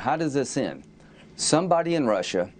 How does this end? Somebody in Russia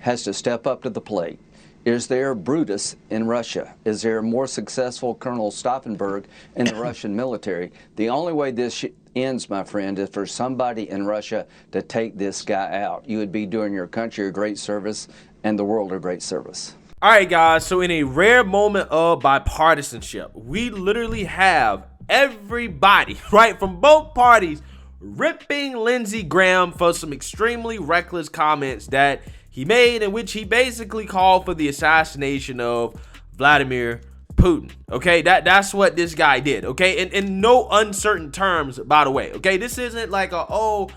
has to step up to the plate. Is there Brutus in Russia? Is there a more successful Colonel Stauffenberg in the Russian military? The only way this ends, my friend, is for somebody in Russia to take this guy out. You would be doing your country a great service and the world a great service. All right, guys. So in a rare moment of bipartisanship, we literally have everybody, right, from both parties ripping Lindsey Graham for some extremely reckless comments that he made, in which he basically called for the assassination of Vladimir Putin. Okay, that's what this guy did. Okay, in no uncertain terms, by the way. Okay, this isn't like we're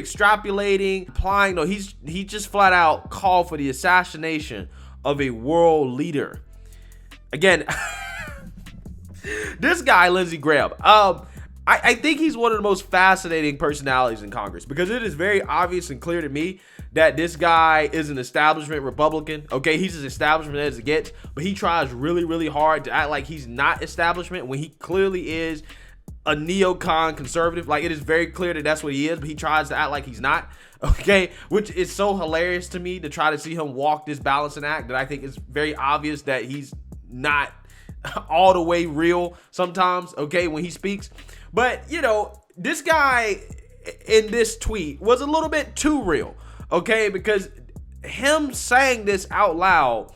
extrapolating, implying. No, he just flat out called for the assassination of a world leader. Again, this guy, Lindsey Graham, I think he's one of the most fascinating personalities in Congress, because it is very obvious and clear to me that this guy is an establishment Republican. Okay, he's as establishment as it gets, but he tries really, really hard to act like he's not establishment when he clearly is a neocon conservative. Like, it is very clear that that's what he is, but he tries to act like he's not. Okay, which is so hilarious to me to try to see him walk this balancing act, that I think it's very obvious that he's not all the way real sometimes, okay, when he speaks. But, this guy in this tweet was a little bit too real, okay, because him saying this out loud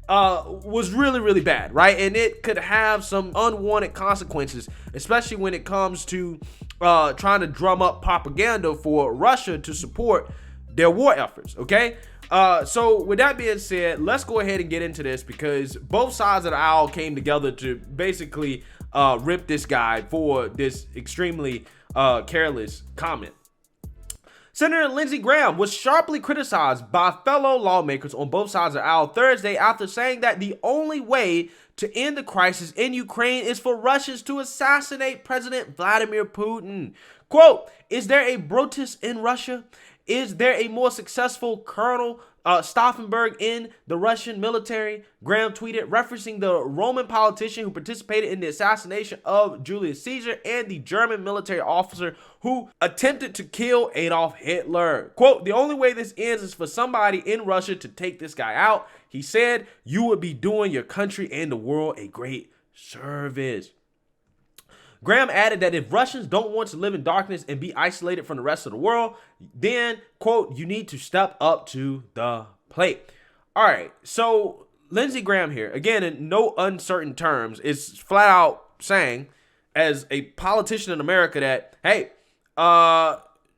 was really, really bad, right? And it could have some unwanted consequences, especially when it comes to trying to drum up propaganda for Russia to support their war efforts, okay? So with that being said, let's go ahead and get into this, because both sides of the aisle came together to basically rip this guy for this extremely careless comment. Senator Lindsey Graham was sharply criticized by fellow lawmakers on both sides of the aisle Thursday after saying that the only way to end the crisis in Ukraine is for Russians to assassinate President Vladimir Putin. Quote, "Is there a Brutus in Russia? Is there a more successful Colonel Stauffenberg in the Russian military?" Graham tweeted, referencing the Roman politician who participated in the assassination of Julius Caesar and the German military officer who attempted to kill Adolf Hitler. Quote, "The only way this ends is for somebody in Russia to take this guy out." He said, "You would be doing your country and the world a great service." Graham added that if Russians don't want to live in darkness and be isolated from the rest of the world, then, quote, "you need to step up to the plate." All right, so Lindsey Graham here, again, in no uncertain terms, is flat out saying, as a politician in America, that, hey,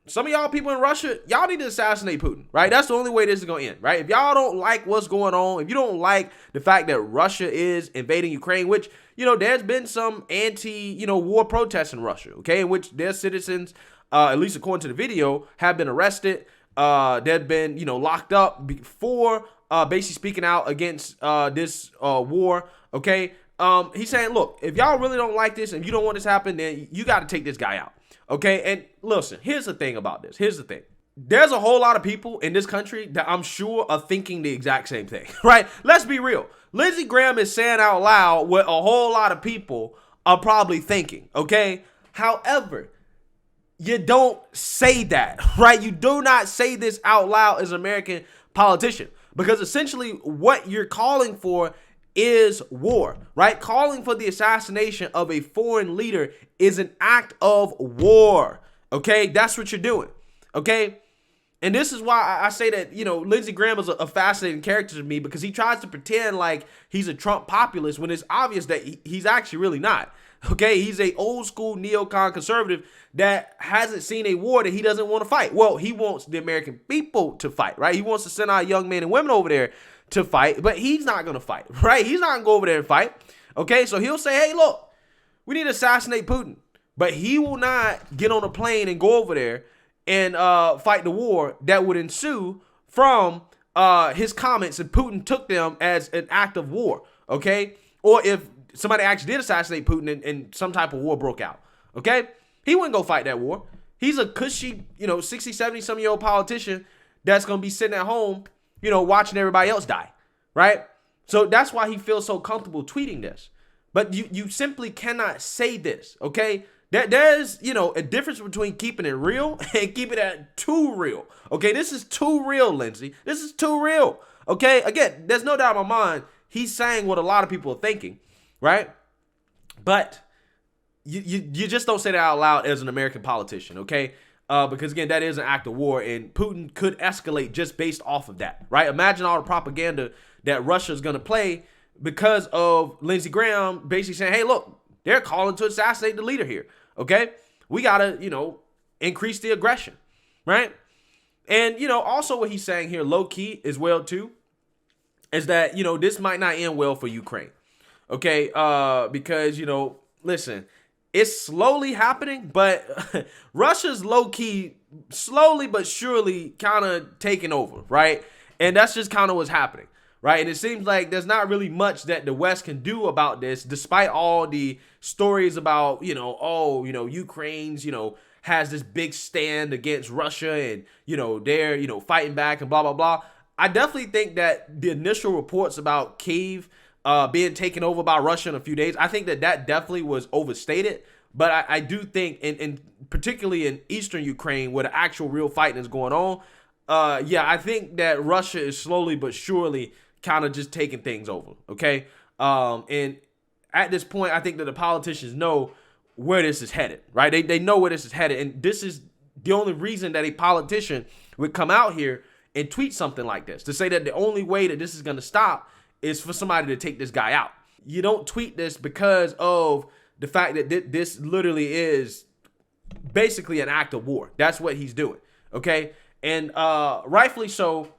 some of y'all people in Russia, y'all need to assassinate Putin, right? That's the only way this is going to end, right? If y'all don't like what's going on, if you don't like the fact that Russia is invading Ukraine, which, there's been some war protests in Russia, okay, in which their citizens, at least according to the video, have been arrested. They've been, locked up before basically speaking out against this war, okay? He's saying, look, if y'all really don't like this and you don't want this to happen, then you got to take this guy out. Okay, and listen, here's the thing about this. Here's the thing. There's a whole lot of people in this country that I'm sure are thinking the exact same thing, right? Let's be real. Lindsey Graham is saying out loud what a whole lot of people are probably thinking, okay? However, you don't say that, right? You do not say this out loud as an American politician, because essentially what you're calling for is war, right? Calling for the assassination of a foreign leader is an act of war, okay? That's what you're doing, okay? And this is why I say that, Lindsey Graham is a fascinating character to me, because he tries to pretend like he's a Trump populist when it's obvious that he's actually really not, okay? He's a old school neocon conservative that hasn't seen a war that he doesn't want to fight. Well, he wants the American people to fight, right? He wants to send our young men and women over there to fight, but he's not going to fight, right? He's not going to go over there and fight, okay? So he'll say, hey, look, we need to assassinate Putin, but he will not get on a plane and go over there and fight the war that would ensue from his comments, and Putin took them as an act of war, okay? Or if somebody actually did assassinate Putin and some type of war broke out, okay? He wouldn't go fight that war. He's a cushy, 60, 70-some-year-old politician that's going to be sitting at home, watching everybody else die, right? So that's why he feels so comfortable tweeting this. But you simply cannot say this, okay? There's, a difference between keeping it real and keeping it too real. Okay, this is too real, Lindsey. This is too real. Okay, again, there's no doubt in my mind he's saying what a lot of people are thinking, right? But you just don't say that out loud as an American politician, okay? Because again, that is an act of war, and Putin could escalate just based off of that, right? Imagine all the propaganda that Russia's going to play because of Lindsey Graham basically saying, hey, look, they're calling to assassinate the leader here, okay? We got to, increase the aggression, right? And, also what he's saying here, low key as well, too, is that, this might not end well for Ukraine, okay? Because, listen, it's slowly happening, but Russia's low key, slowly but surely kind of taking over, right? And that's just kind of what's happening, right? And it seems like there's not really much that the West can do about this, despite all the stories about, Ukraine's, has this big stand against Russia and, they're, fighting back and blah, blah, blah. I definitely think that the initial reports about Kyiv being taken over by Russia in a few days, I think that definitely was overstated. But I do think, and particularly in eastern Ukraine, where the actual real fighting is going on, I think that Russia is slowly but surely kind of just taking things over, okay? And at this point, I think that the politicians know where this is headed, right? They know where this is headed, and this is the only reason that a politician would come out here and tweet something like this, to say that the only way that this is going to stop is for somebody to take this guy out. You don't tweet this because of the fact that this literally is basically an act of war. That's what he's doing, okay? And rightfully so,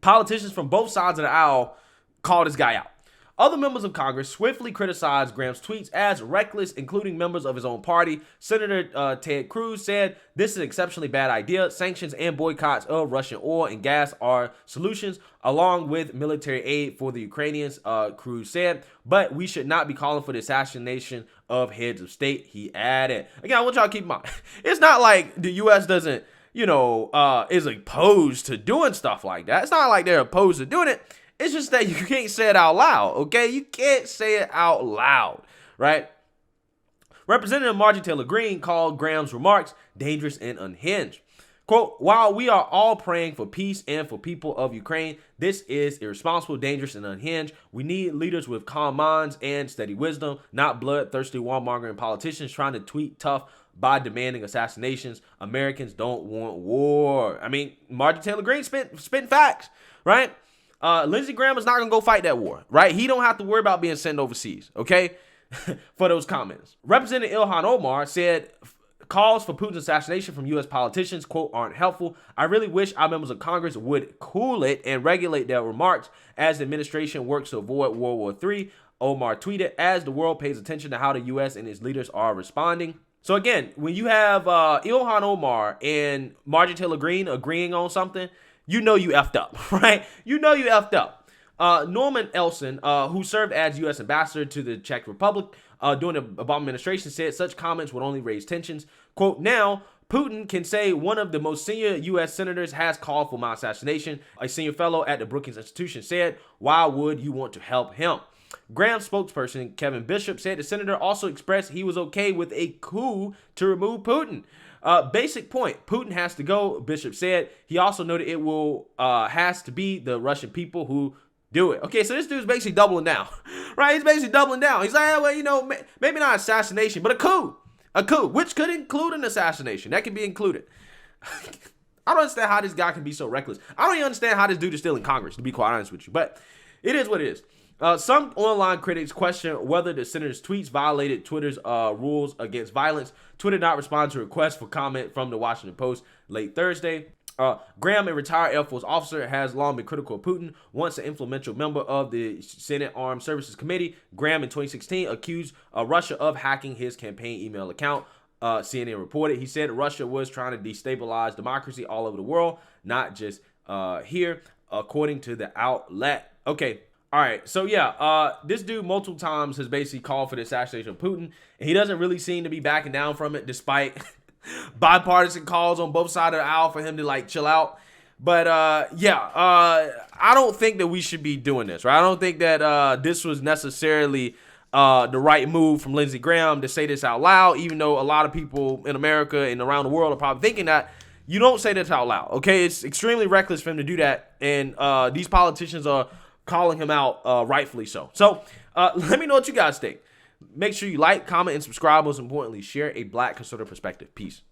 politicians from both sides of the aisle call this guy out. Other members of Congress swiftly criticized Graham's tweets as reckless, including members of his own party. Senator Ted Cruz said, this is an exceptionally bad idea. Sanctions and boycotts of Russian oil and gas are solutions, along with military aid for the Ukrainians, Cruz said. But we should not be calling for the assassination of heads of state, he added. Again, I want y'all to keep in mind, it's not like the U.S. doesn't, is opposed to doing stuff like that. It's not like they're opposed to doing it. It's just that you can't say it out loud, okay? You can't say it out loud, right? Representative Marjorie Taylor Greene called Graham's remarks dangerous and unhinged. Quote, while we are all praying for peace and for people of Ukraine, this is irresponsible, dangerous, and unhinged. We need leaders with calm minds and steady wisdom, not bloodthirsty warmongering politicians trying to tweet tough by demanding assassinations. Americans don't want war. I mean, Marjorie Taylor Greene spitting facts, right? Lindsey Graham is not going to go fight that war, right? He don't have to worry about being sent overseas, okay, for those comments. Representative Ilhan Omar said calls for Putin's assassination from U.S. politicians, quote, aren't helpful. I really wish our members of Congress would cool it and regulate their remarks as the administration works to avoid World War III, Omar tweeted, as the world pays attention to how the U.S. and its leaders are responding. So again, when you have Ilhan Omar and Marjorie Taylor Greene agreeing on something, you know you effed up, right? You know you effed up. Norman Elson, who served as U.S. ambassador to the Czech Republic during the Obama administration, said such comments would only raise tensions. Quote, now, Putin can say one of the most senior U.S. senators has called for my assassination. A senior fellow at the Brookings Institution said, why would you want to help him? Graham's spokesperson, Kevin Bishop, said the senator also expressed he was okay with a coup to remove Putin. Basic point, Putin has to go, Bishop said. He also noted it will has to be the Russian people who do it. Okay, so this dude's basically doubling down, right? He's basically doubling down. He's like, well, maybe not assassination, but a coup, which could include an assassination. That can be included. I don't understand how this guy can be so reckless. I don't even understand how this dude is still in Congress, to be quite honest with you, but it is what it is. Some online critics question whether the senator's tweets violated Twitter's rules against violence. Twitter not respond to requests for comment from the Washington Post late Thursday. Graham, a retired Air Force officer, has long been critical of Putin. Once an influential member of the Senate Armed Services Committee, Graham in 2016 accused Russia of hacking his campaign email account. CNN reported. He said Russia was trying to destabilize democracy all over the world, not just here, according to the outlet. Okay. All right, so this dude multiple times has basically called for the assassination of Putin, and he doesn't really seem to be backing down from it, despite bipartisan calls on both sides of the aisle for him to chill out. But I don't think that we should be doing this, right? I don't think that this was necessarily the right move from Lindsey Graham to say this out loud, even though a lot of people in America and around the world are probably thinking that. You don't say this out loud, okay? It's extremely reckless for him to do that, and these politicians are calling him out, rightfully so. So let me know what you guys think. Make sure you like, comment, and subscribe. Most importantly, share a Black conservative perspective. Peace.